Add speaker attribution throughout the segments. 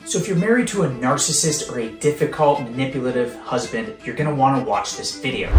Speaker 1: So if you're married to a narcissist or a difficult, manipulative husband, you're going to want to watch this video.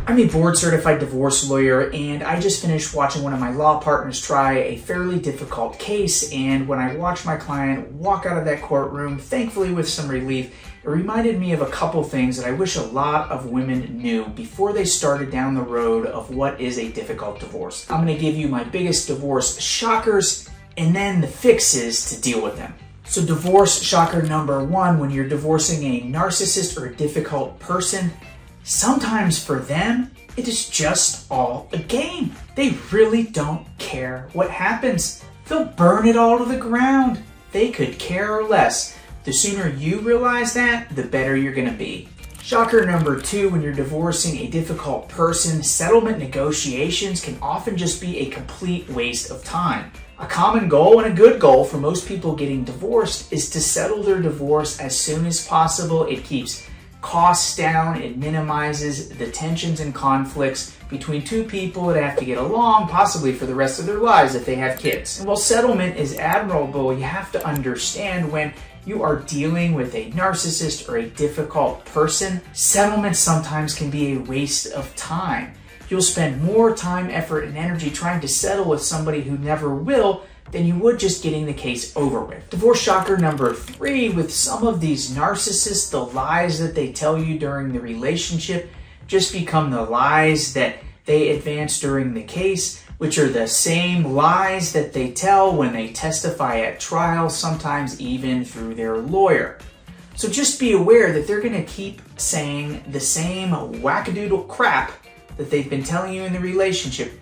Speaker 1: I'm a board-certified divorce lawyer, and I just finished watching one of my law partners try a fairly difficult case, and when I watched my client walk out of that courtroom, thankfully with some relief, it reminded me of a couple things that I wish a lot of women knew before they started down the road of what is a difficult divorce. I'm going to give you my biggest divorce shockers and then the fixes to deal with them. So divorce shocker number one, when you're divorcing a narcissist or a difficult person, sometimes for them, it is just all a game. They really don't care what happens. They'll burn it all to the ground. They could care less. The sooner you realize that, the better you're gonna be. Shocker number two, when you're divorcing a difficult person, settlement negotiations can often just be a complete waste of time. A common goal and a good goal for most people getting divorced is to settle their divorce as soon as possible. It keeps costs down, it minimizes the tensions and conflicts between two people that have to get along, possibly for the rest of their lives if they have kids. And while settlement is admirable, you have to understand when you are dealing with a narcissist or a difficult person, settlement sometimes can be a waste of time. You'll spend more time, effort, and energy trying to settle with somebody who never will than you would just getting the case over with. Divorce shocker number three, with some of these narcissists, the lies that they tell you during the relationship just become the lies that they advance during the case, which are the same lies that they tell when they testify at trial, sometimes even through their lawyer. So just be aware that they're gonna keep saying the same wackadoodle crap that they've been telling you in the relationship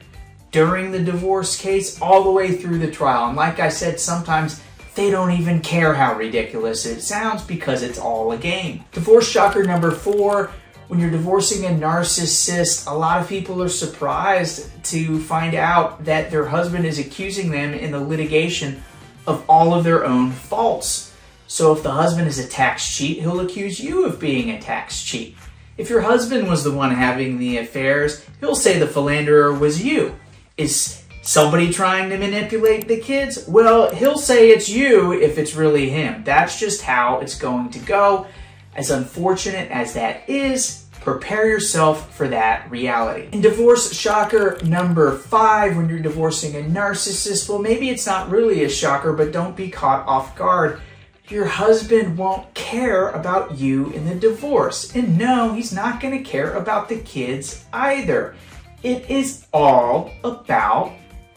Speaker 1: during the divorce case all the way through the trial. And like I said, sometimes they don't even care how ridiculous it sounds because it's all a game. Divorce shocker number four, when you're divorcing a narcissist, a lot of people are surprised to find out that their husband is accusing them in the litigation of all of their own faults. So if the husband is a tax cheat, he'll accuse you of being a tax cheat. If your husband was the one having the affairs, he'll say the philanderer was you. Is somebody trying to manipulate the kids? Well, he'll say it's you if it's really him. That's just how it's going to go. As unfortunate as that is, prepare yourself for that reality. And divorce shocker number five, when you're divorcing a narcissist, well, maybe it's not really a shocker, but don't be caught off guard. Your husband won't care about you in the divorce. And no, he's not going to care about the kids either. It is all about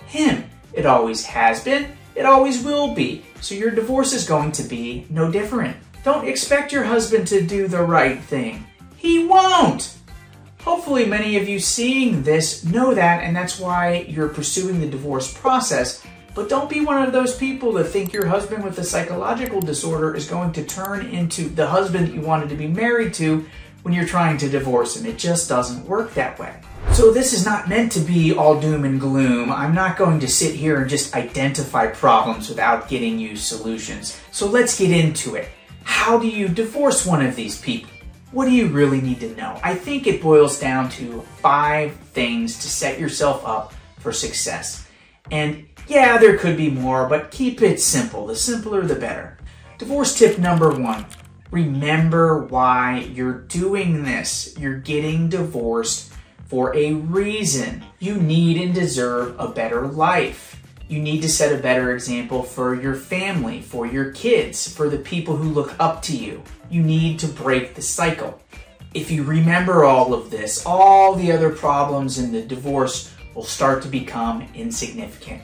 Speaker 1: him. It always has been. It always will be. So your divorce is going to be no different. Don't expect your husband to do the right thing. He won't. Hopefully many of you seeing this know that, and that's why you're pursuing the divorce process. But don't be one of those people that think your husband with a psychological disorder is going to turn into the husband that you wanted to be married to when you're trying to divorce him. It just doesn't work that way. So this is not meant to be all doom and gloom. I'm not going to sit here and just identify problems without getting you solutions. So let's get into it. How do you divorce one of these people? What do you really need to know? I think it boils down to 5 things to set yourself up for success. And yeah, there could be more, but keep it simple. The simpler, the better. Divorce tip number 1. Remember why you're doing this. You're getting divorced for a reason. You need and deserve a better life. You need to set a better example for your family, for your kids, for the people who look up to you. You need to break the cycle. If you remember all of this, all the other problems in the divorce will start to become insignificant.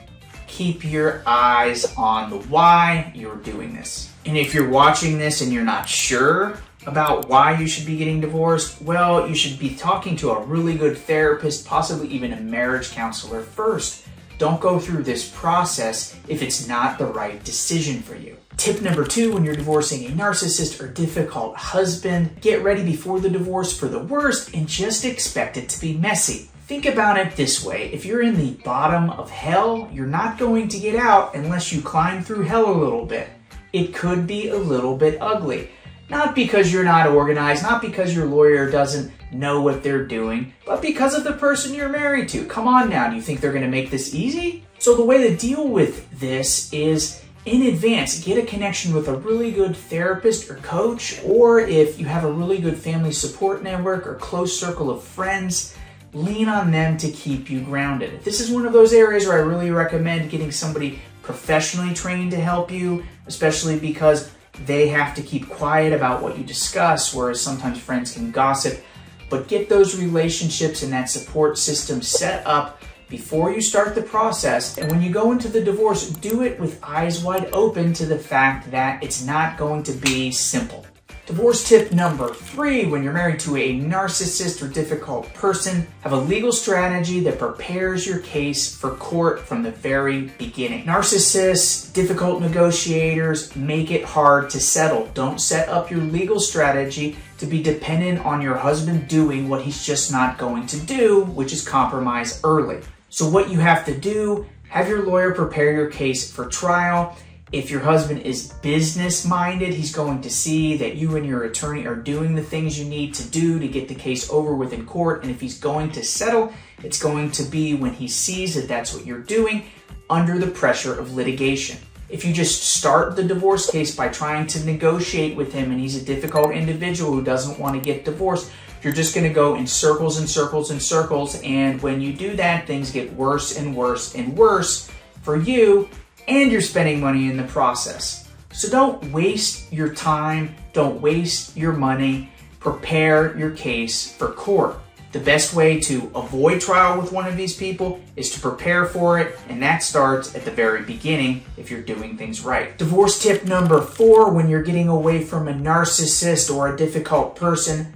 Speaker 1: Keep your eyes on the why you're doing this. And if you're watching this and you're not sure about why you should be getting divorced, well, you should be talking to a really good therapist, possibly even a marriage counselor first. Don't go through this process if it's not the right decision for you. Tip number 2, when you're divorcing a narcissist or difficult husband, get ready before the divorce for the worst and just expect it to be messy. Think about it this way. If you're in the bottom of hell, you're not going to get out unless you climb through hell a little bit. It could be a little bit ugly. Not because you're not organized, not because your lawyer doesn't know what they're doing, but because of the person you're married to. Come on now, do you think they're going to make this easy? So the way to deal with this is in advance, get a connection with a really good therapist or coach, or if you have a really good family support network or close circle of friends, lean on them to keep you grounded. This is one of those areas where I really recommend getting somebody professionally trained to help you, especially because they have to keep quiet about what you discuss, whereas sometimes friends can gossip. But get those relationships and that support system set up before you start the process. And when you go into the divorce, do it with eyes wide open to the fact that it's not going to be simple. Divorce tip number 3, when you're married to a narcissist or difficult person, have a legal strategy that prepares your case for court from the very beginning. Narcissists, difficult negotiators, make it hard to settle. Don't set up your legal strategy to be dependent on your husband doing what he's just not going to do, which is compromise early. So what you have to do, have your lawyer prepare your case for trial. If your husband is business-minded, he's going to see that you and your attorney are doing the things you need to do to get the case over with in court. And if he's going to settle, it's going to be when he sees that that's what you're doing under the pressure of litigation. If you just start the divorce case by trying to negotiate with him and he's a difficult individual who doesn't want to get divorced, you're just going to go in circles and circles and circles. And when you do that, things get worse and worse and worse for you, and you're spending money in the process. So don't waste your time, don't waste your money, prepare your case for court. The best way to avoid trial with one of these people is to prepare for it, and that starts at the very beginning if you're doing things right. Divorce tip number 4, when you're getting away from a narcissist or a difficult person,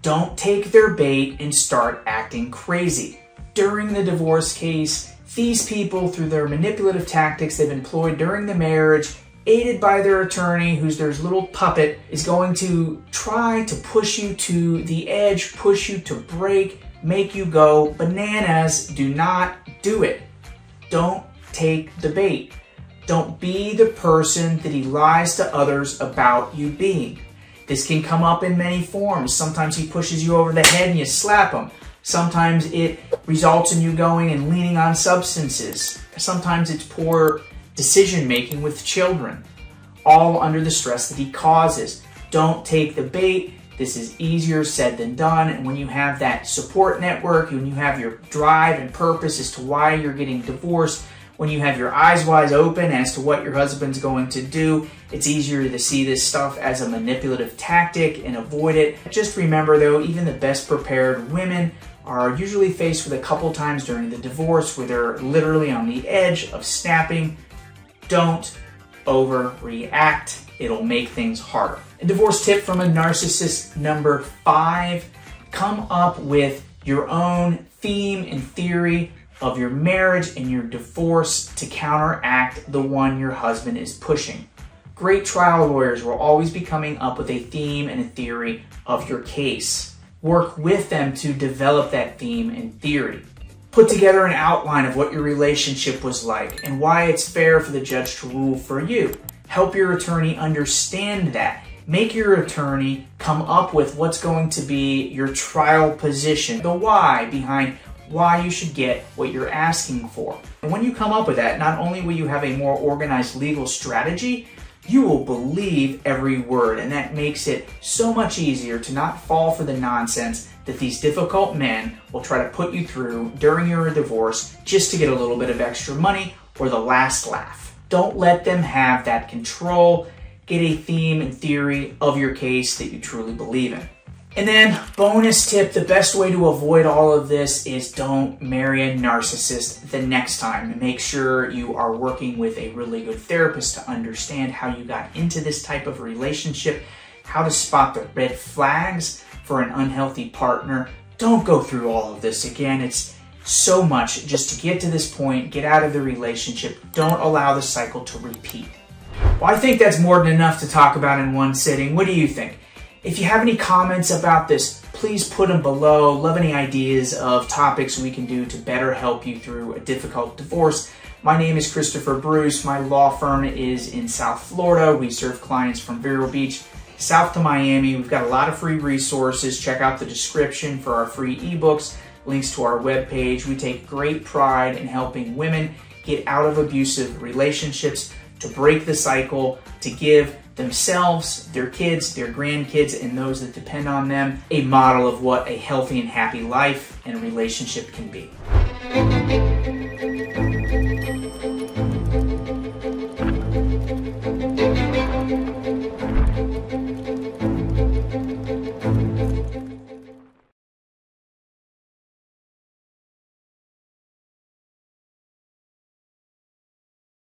Speaker 1: don't take their bait and start acting crazy. During the divorce case, these people, through their manipulative tactics they've employed during the marriage, aided by their attorney, who's their little puppet, is going to try to push you to the edge, push you to break, make you go bananas. Do not do it. Don't take the bait. Don't be the person that he lies to others about you being. This can come up in many forms. Sometimes he pushes you over the head and you slap him. Sometimes it results in you going and leaning on substances. Sometimes it's poor decision-making with children, all under the stress that he causes. Don't take the bait. This is easier said than done. And when you have that support network, when you have your drive and purpose as to why you're getting divorced, when you have your eyes wide open as to what your husband's going to do, it's easier to see this stuff as a manipulative tactic and avoid it. Just remember though, even the best prepared women are usually faced with a couple times during the divorce where they're literally on the edge of snapping. Don't overreact. It'll make things harder. A divorce tip from a narcissist number 5, come up with your own theme and theory of your marriage and your divorce to counteract the one your husband is pushing. Great trial lawyers will always be coming up with a theme and a theory of your case. Work with them to develop that theme and theory. Put together an outline of what your relationship was like and why it's fair for the judge to rule for you. Help your attorney understand that. Make your attorney come up with what's going to be your trial position, the why behind why you should get what you're asking for. And when you come up with that, not only will you have a more organized legal strategy, you will believe every word, and that makes it so much easier to not fall for the nonsense that these difficult men will try to put you through during your divorce just to get a little bit of extra money or the last laugh. Don't let them have that control. Get a theme and theory of your case that you truly believe in. And then, bonus tip, the best way to avoid all of this is don't marry a narcissist the next time. And make sure you are working with a really good therapist to understand how you got into this type of relationship, how to spot the red flags for an unhealthy partner. Don't go through all of this again. It's so much just to get to this point, get out of the relationship. Don't allow the cycle to repeat. Well, I think that's more than enough to talk about in one sitting. What do you think? If you have any comments about this, please put them below. Love any ideas of topics we can do to better help you through a difficult divorce. My name is Christopher Bruce. My law firm is in South Florida. We serve clients from Vero Beach south to Miami. We've got a lot of free resources. Check out the description for our free ebooks, links to our webpage. We take great pride in helping women get out of abusive relationships, to break the cycle, to give themselves, their kids, their grandkids, and those that depend on them a model of what a healthy and happy life and relationship can be.